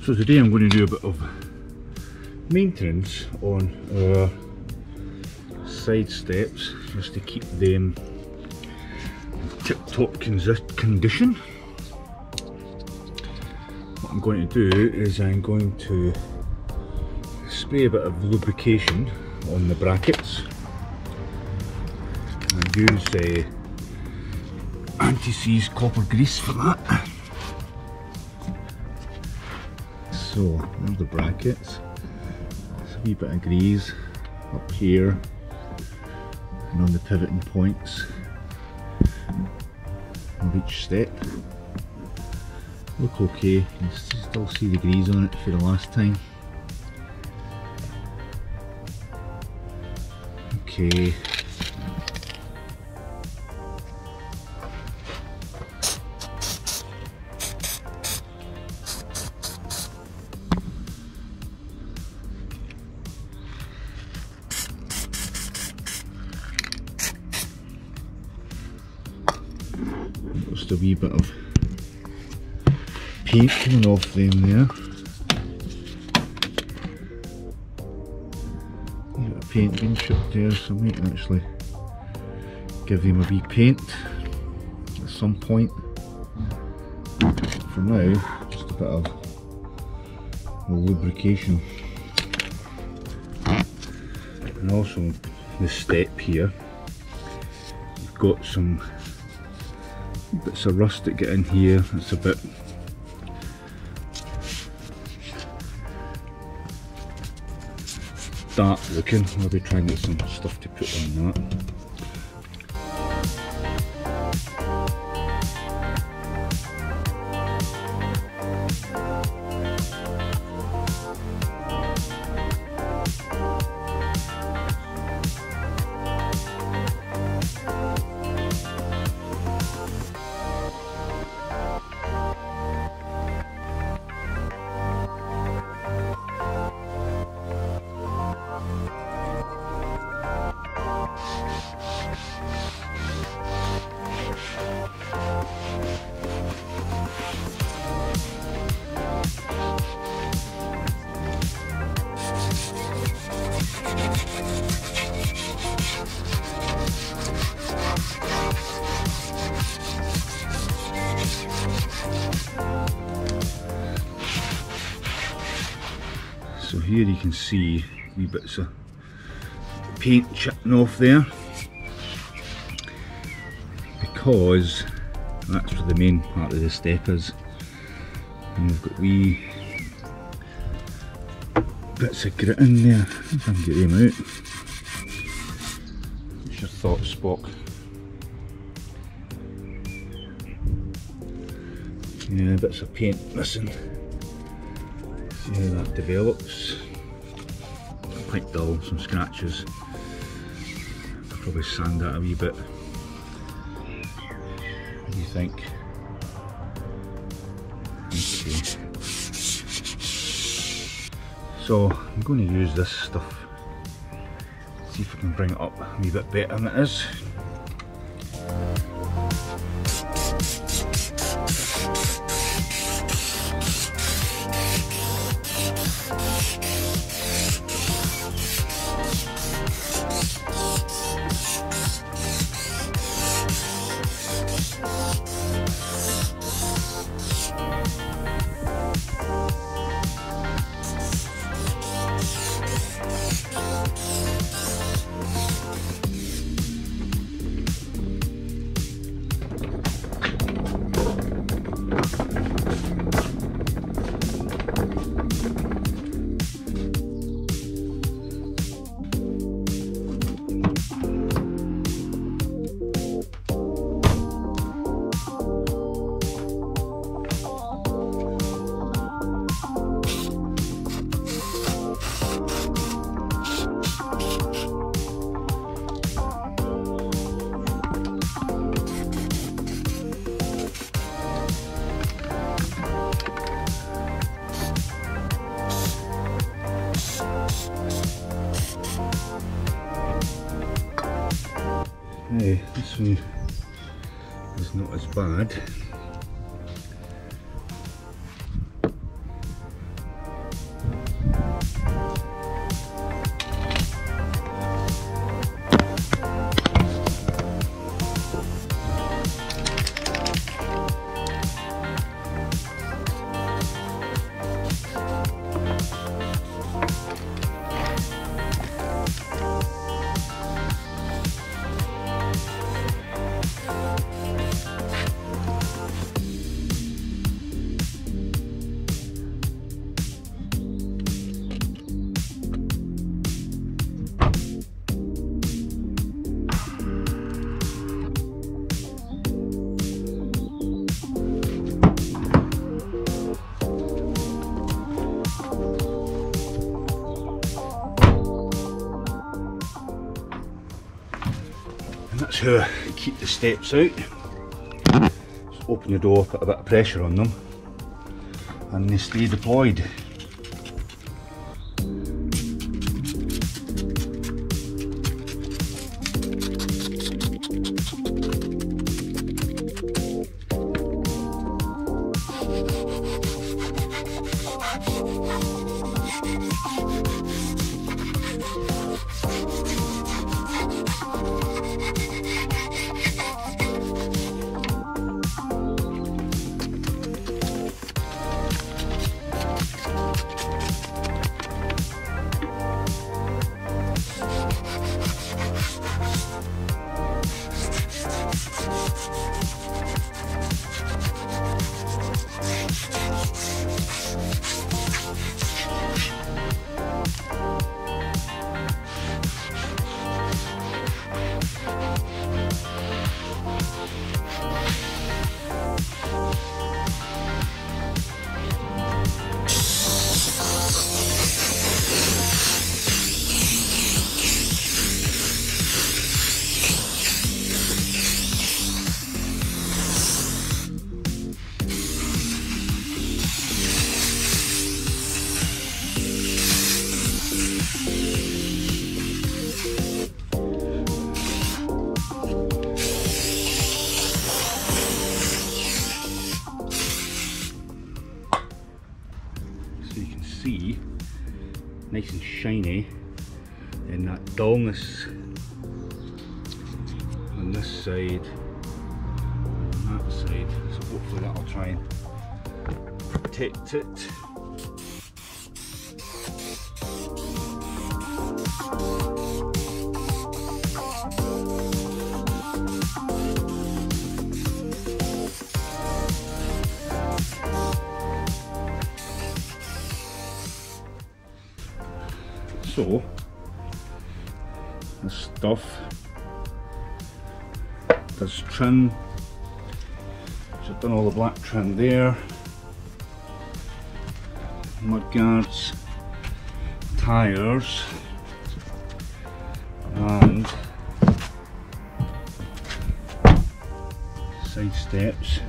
So today I'm going to do a bit of maintenance on our side steps just to keep them in tip-top condition. What I'm going to do is I'm going to spray a bit of lubrication on the brackets and use anti-seize copper grease for that. So there's the brackets. There's a wee bit of grease up here and on the pivoting points of each step. Look okay, you can still see the grease on it for the last time. Okay. Just a wee bit of paint coming off them there. A bit of paint being chipped there, so I might actually give them a wee paint at some point. For now, just a bit of lubrication. And also the step here, you've got some bits of rust that get in here. It's a bit dark looking. I'll be trying to get some stuff to put on that. So here you can see wee bits of paint chipping off there, because that's where the main part of the step is, and we've got wee bits of grit in there. If I can get them out. What's your thoughts, Spock? Yeah, bits of paint missing. See how that develops. Quite dull, some scratches. I'll probably sand that a wee bit. What do you think? Okay. So I'm going to use this stuff. See if I can bring it up a wee bit better than it is. Hey, this one is not as bad. to keep the steps out. Just open the door, put a bit of pressure on them, and they stay deployed. See, nice and shiny, and that dullness on this side and on that side, so hopefully that'll try and protect it. So, this stuff, there's trim, so I've done all the black trim there, mud guards, tyres, and side steps.